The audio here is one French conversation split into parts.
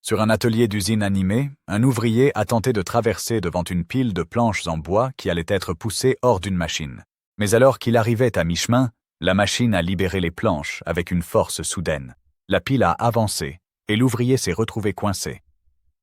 Sur un atelier d'usine animé, un ouvrier a tenté de traverser devant une pile de planches en bois qui allait être poussée hors d'une machine. Mais alors qu'il arrivait à mi-chemin, la machine a libéré les planches avec une force soudaine. La pile a avancé et l'ouvrier s'est retrouvé coincé.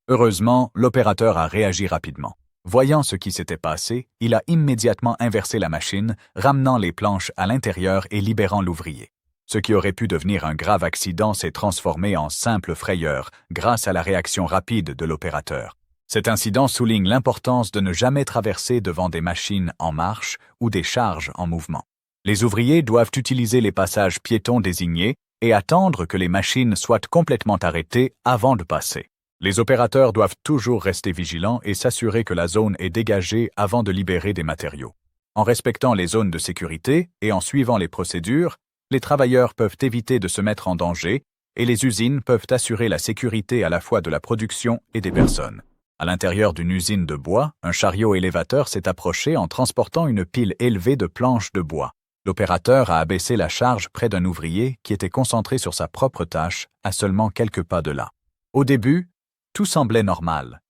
Heureusement, l'opérateur a réagi rapidement. Voyant ce qui s'était passé, il a immédiatement inversé la machine, ramenant les planches à l'intérieur et libérant l'ouvrier. Ce qui aurait pu devenir un grave accident s'est transformé en simple frayeur grâce à la réaction rapide de l'opérateur. Cet incident souligne l'importance de ne jamais traverser devant des machines en marche ou des charges en mouvement. Les ouvriers doivent utiliser les passages piétons désignés et attendre que les machines soient complètement arrêtées avant de passer. Les opérateurs doivent toujours rester vigilants et s'assurer que la zone est dégagée avant de libérer des matériaux. En respectant les zones de sécurité et en suivant les procédures, les travailleurs peuvent éviter de se mettre en danger et les usines peuvent assurer la sécurité à la fois de la production et des personnes. À l'intérieur d'une usine de bois, un chariot élévateur s'est approché en transportant une pile élevée de planches de bois. L'opérateur a abaissé la charge près d'un ouvrier qui était concentré sur sa propre tâche à seulement quelques pas de là. Au début, tout semblait normal.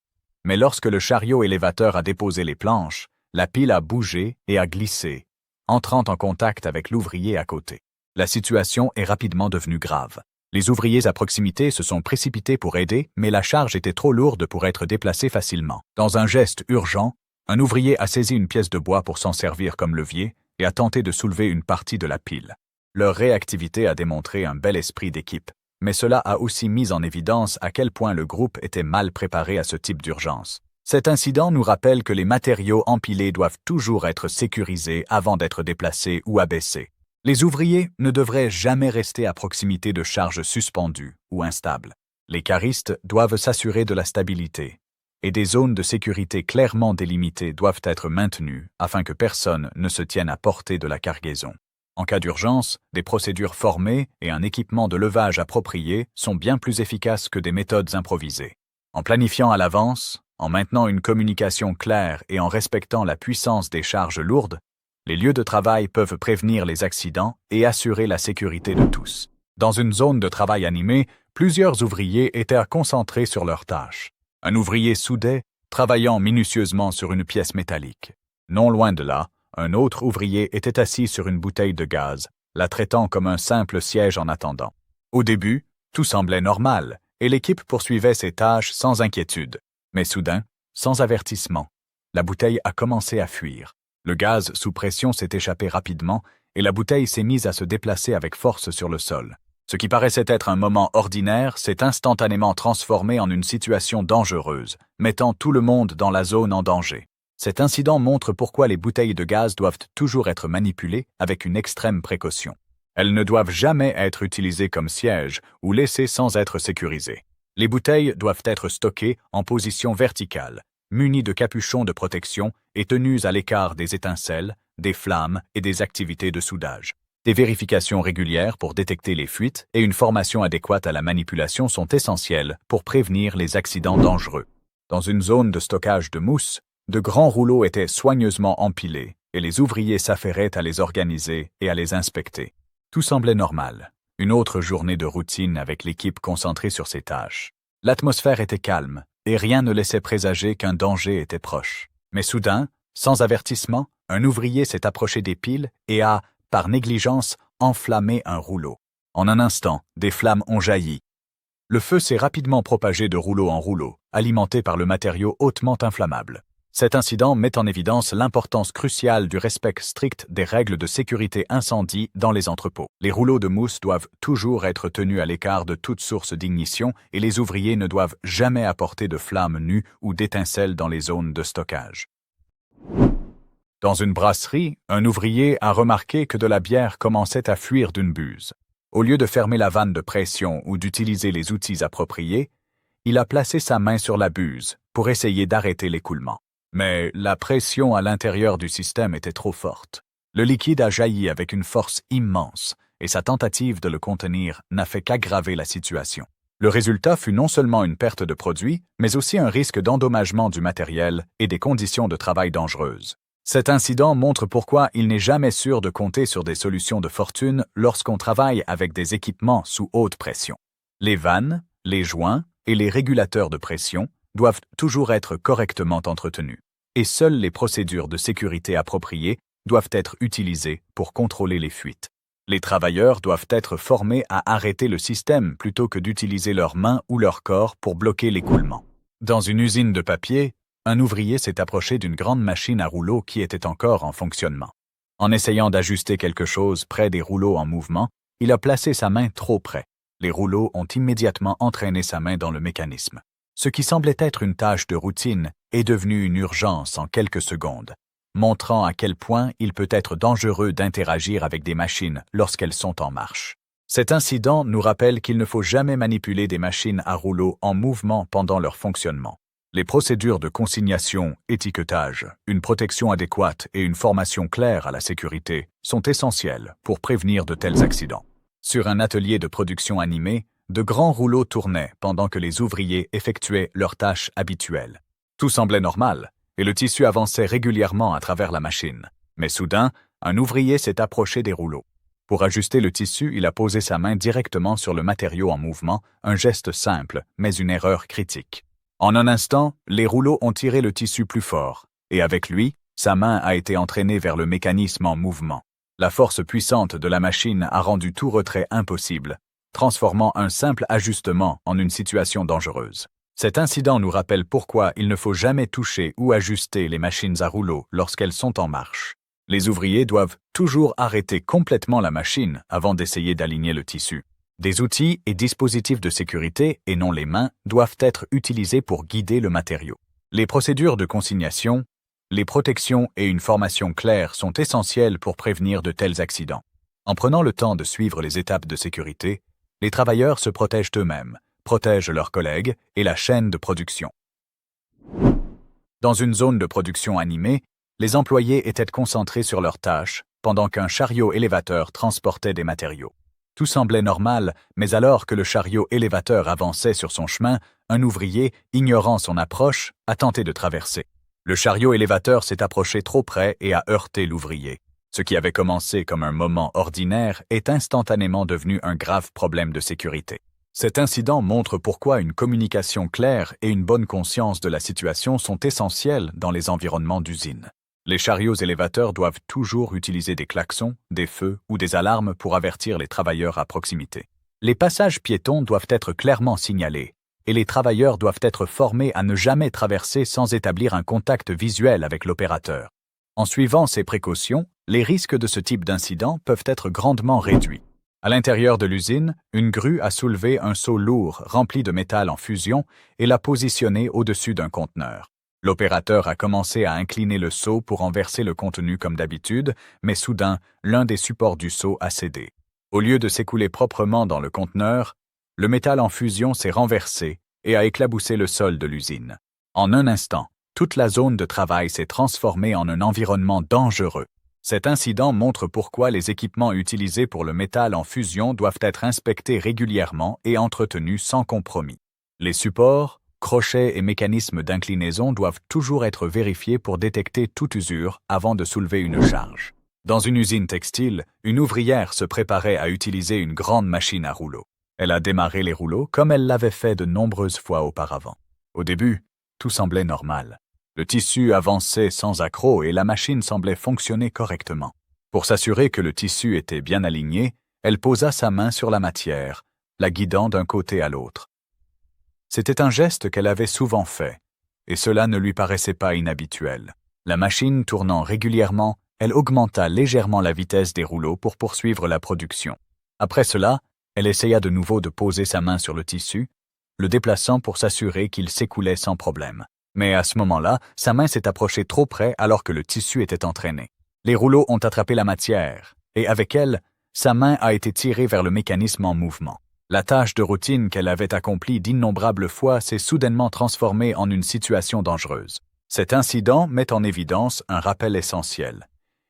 Mais lorsque le chariot élévateur a déposé les planches, la pile a bougé et a glissé, entrant en contact avec l'ouvrier à côté. La situation est rapidement devenue grave. Les ouvriers à proximité se sont précipités pour aider, mais la charge était trop lourde pour être déplacée facilement. Dans un geste urgent, un ouvrier a saisi une pièce de bois pour s'en servir comme levier et a tenté de soulever une partie de la pile. Leur réactivité a démontré un bel esprit d'équipe, mais cela a aussi mis en évidence à quel point le groupe était mal préparé à ce type d'urgence. Cet incident nous rappelle que les matériaux empilés doivent toujours être sécurisés avant d'être déplacés ou abaissés. Les ouvriers ne devraient jamais rester à proximité de charges suspendues ou instables. Les caristes doivent s'assurer de la stabilité, et des zones de sécurité clairement délimitées doivent être maintenues afin que personne ne se tienne à portée de la cargaison. En cas d'urgence, des procédures formées et un équipement de levage approprié sont bien plus efficaces que des méthodes improvisées. En planifiant à l'avance, en maintenant une communication claire et en respectant la puissance des charges lourdes, les lieux de travail peuvent prévenir les accidents et assurer la sécurité de tous. Dans une zone de travail animée, plusieurs ouvriers étaient concentrés sur leurs tâches. Un ouvrier soudait, travaillant minutieusement sur une pièce métallique. Non loin de là, un autre ouvrier était assis sur une bouteille de gaz, la traitant comme un simple siège en attendant. Au début, tout semblait normal, et l'équipe poursuivait ses tâches sans inquiétude. Mais soudain, sans avertissement, la bouteille a commencé à fuir. Le gaz sous pression s'est échappé rapidement et la bouteille s'est mise à se déplacer avec force sur le sol. Ce qui paraissait être un moment ordinaire s'est instantanément transformé en une situation dangereuse, mettant tout le monde dans la zone en danger. Cet incident montre pourquoi les bouteilles de gaz doivent toujours être manipulées avec une extrême précaution. Elles ne doivent jamais être utilisées comme siège ou laissées sans être sécurisées. Les bouteilles doivent être stockées en position verticale, munies de capuchons de protection et tenues à l'écart des étincelles, des flammes et des activités de soudage. Des vérifications régulières pour détecter les fuites et une formation adéquate à la manipulation sont essentielles pour prévenir les accidents dangereux. Dans une zone de stockage de mousse, de grands rouleaux étaient soigneusement empilés et les ouvriers s'affairaient à les organiser et à les inspecter. Tout semblait normal. Une autre journée de routine avec l'équipe concentrée sur ses tâches. L'atmosphère était calme et rien ne laissait présager qu'un danger était proche. Mais soudain, sans avertissement, un ouvrier s'est approché des piles et a, par négligence, enflammé un rouleau. En un instant, des flammes ont jailli. Le feu s'est rapidement propagé de rouleau en rouleau, alimenté par le matériau hautement inflammable. Cet incident met en évidence l'importance cruciale du respect strict des règles de sécurité incendie dans les entrepôts. Les rouleaux de mousse doivent toujours être tenus à l'écart de toute source d'ignition et les ouvriers ne doivent jamais apporter de flammes nues ou d'étincelles dans les zones de stockage. Dans une brasserie, un ouvrier a remarqué que de la bière commençait à fuir d'une buse. Au lieu de fermer la vanne de pression ou d'utiliser les outils appropriés, il a placé sa main sur la buse pour essayer d'arrêter l'écoulement. Mais la pression à l'intérieur du système était trop forte. Le liquide a jailli avec une force immense et sa tentative de le contenir n'a fait qu'aggraver la situation. Le résultat fut non seulement une perte de produit, mais aussi un risque d'endommagement du matériel et des conditions de travail dangereuses. Cet incident montre pourquoi il n'est jamais sûr de compter sur des solutions de fortune lorsqu'on travaille avec des équipements sous haute pression. Les vannes, les joints et les régulateurs de pression doivent toujours être correctement entretenus. Et seules les procédures de sécurité appropriées doivent être utilisées pour contrôler les fuites. Les travailleurs doivent être formés à arrêter le système plutôt que d'utiliser leurs mains ou leur corps pour bloquer l'écoulement. Dans une usine de papier, un ouvrier s'est approché d'une grande machine à rouleaux qui était encore en fonctionnement. En essayant d'ajuster quelque chose près des rouleaux en mouvement, il a placé sa main trop près. Les rouleaux ont immédiatement entraîné sa main dans le mécanisme. Ce qui semblait être une tâche de routine est devenu une urgence en quelques secondes, montrant à quel point il peut être dangereux d'interagir avec des machines lorsqu'elles sont en marche. Cet incident nous rappelle qu'il ne faut jamais manipuler des machines à rouleaux en mouvement pendant leur fonctionnement. Les procédures de consignation, étiquetage, une protection adéquate et une formation claire à la sécurité sont essentielles pour prévenir de tels accidents. Sur un atelier de production animée, de grands rouleaux tournaient pendant que les ouvriers effectuaient leurs tâches habituelles. Tout semblait normal, et le tissu avançait régulièrement à travers la machine. Mais soudain, un ouvrier s'est approché des rouleaux. Pour ajuster le tissu, il a posé sa main directement sur le matériau en mouvement, un geste simple, mais une erreur critique. En un instant, les rouleaux ont tiré le tissu plus fort, et avec lui, sa main a été entraînée vers le mécanisme en mouvement. La force puissante de la machine a rendu tout retrait impossible, transformant un simple ajustement en une situation dangereuse. Cet incident nous rappelle pourquoi il ne faut jamais toucher ou ajuster les machines à rouleaux lorsqu'elles sont en marche. Les ouvriers doivent toujours arrêter complètement la machine avant d'essayer d'aligner le tissu. Des outils et dispositifs de sécurité, et non les mains, doivent être utilisés pour guider le matériau. Les procédures de consignation, les protections et une formation claire sont essentielles pour prévenir de tels accidents. En prenant le temps de suivre les étapes de sécurité, les travailleurs se protègent eux-mêmes, protègent leurs collègues et la chaîne de production. Dans une zone de production animée, les employés étaient concentrés sur leurs tâches pendant qu'un chariot élévateur transportait des matériaux. Tout semblait normal, mais alors que le chariot élévateur avançait sur son chemin, un ouvrier, ignorant son approche, a tenté de traverser. Le chariot élévateur s'est approché trop près et a heurté l'ouvrier. Ce qui avait commencé comme un moment ordinaire est instantanément devenu un grave problème de sécurité. Cet incident montre pourquoi une communication claire et une bonne conscience de la situation sont essentielles dans les environnements d'usine. Les chariots élévateurs doivent toujours utiliser des klaxons, des feux ou des alarmes pour avertir les travailleurs à proximité. Les passages piétons doivent être clairement signalés, et les travailleurs doivent être formés à ne jamais traverser sans établir un contact visuel avec l'opérateur. En suivant ces précautions, les risques de ce type d'incident peuvent être grandement réduits. À l'intérieur de l'usine, une grue a soulevé un seau lourd rempli de métal en fusion et l'a positionné au-dessus d'un conteneur. L'opérateur a commencé à incliner le seau pour en verser le contenu comme d'habitude, mais soudain, l'un des supports du seau a cédé. Au lieu de s'écouler proprement dans le conteneur, le métal en fusion s'est renversé et a éclaboussé le sol de l'usine. En un instant, toute la zone de travail s'est transformée en un environnement dangereux. Cet incident montre pourquoi les équipements utilisés pour le métal en fusion doivent être inspectés régulièrement et entretenus sans compromis. Les supports, crochets et mécanismes d'inclinaison doivent toujours être vérifiés pour détecter toute usure avant de soulever une charge. Dans une usine textile, une ouvrière se préparait à utiliser une grande machine à rouleaux. Elle a démarré les rouleaux comme elle l'avait fait de nombreuses fois auparavant. Au début, tout semblait normal. Le tissu avançait sans accroc et la machine semblait fonctionner correctement. Pour s'assurer que le tissu était bien aligné, elle posa sa main sur la matière, la guidant d'un côté à l'autre. C'était un geste qu'elle avait souvent fait, et cela ne lui paraissait pas inhabituel. La machine tournant régulièrement, elle augmenta légèrement la vitesse des rouleaux pour poursuivre la production. Après cela, elle essaya de nouveau de poser sa main sur le tissu, le déplaçant pour s'assurer qu'il s'écoulait sans problème. Mais à ce moment-là, sa main s'est approchée trop près alors que le tissu était entraîné. Les rouleaux ont attrapé la matière, et avec elle, sa main a été tirée vers le mécanisme en mouvement. La tâche de routine qu'elle avait accomplie d'innombrables fois s'est soudainement transformée en une situation dangereuse. Cet incident met en évidence un rappel essentiel.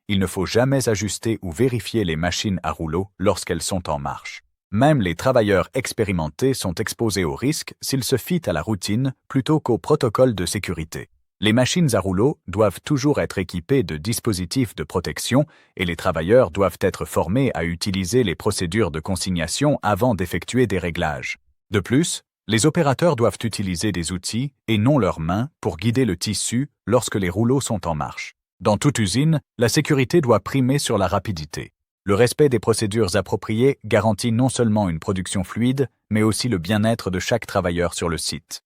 Il ne faut jamais ajuster ou vérifier les machines à rouleaux lorsqu'elles sont en marche. Même les travailleurs expérimentés sont exposés au risque s'ils se fient à la routine plutôt qu'au protocole de sécurité. Les machines à rouleaux doivent toujours être équipées de dispositifs de protection et les travailleurs doivent être formés à utiliser les procédures de consignation avant d'effectuer des réglages. De plus, Les opérateurs doivent utiliser des outils et non leurs mains pour guider le tissu lorsque les rouleaux sont en marche. Dans toute usine, la sécurité doit primer sur la rapidité. Le respect des procédures appropriées garantit non seulement une production fluide, mais aussi le bien-être de chaque travailleur sur le site.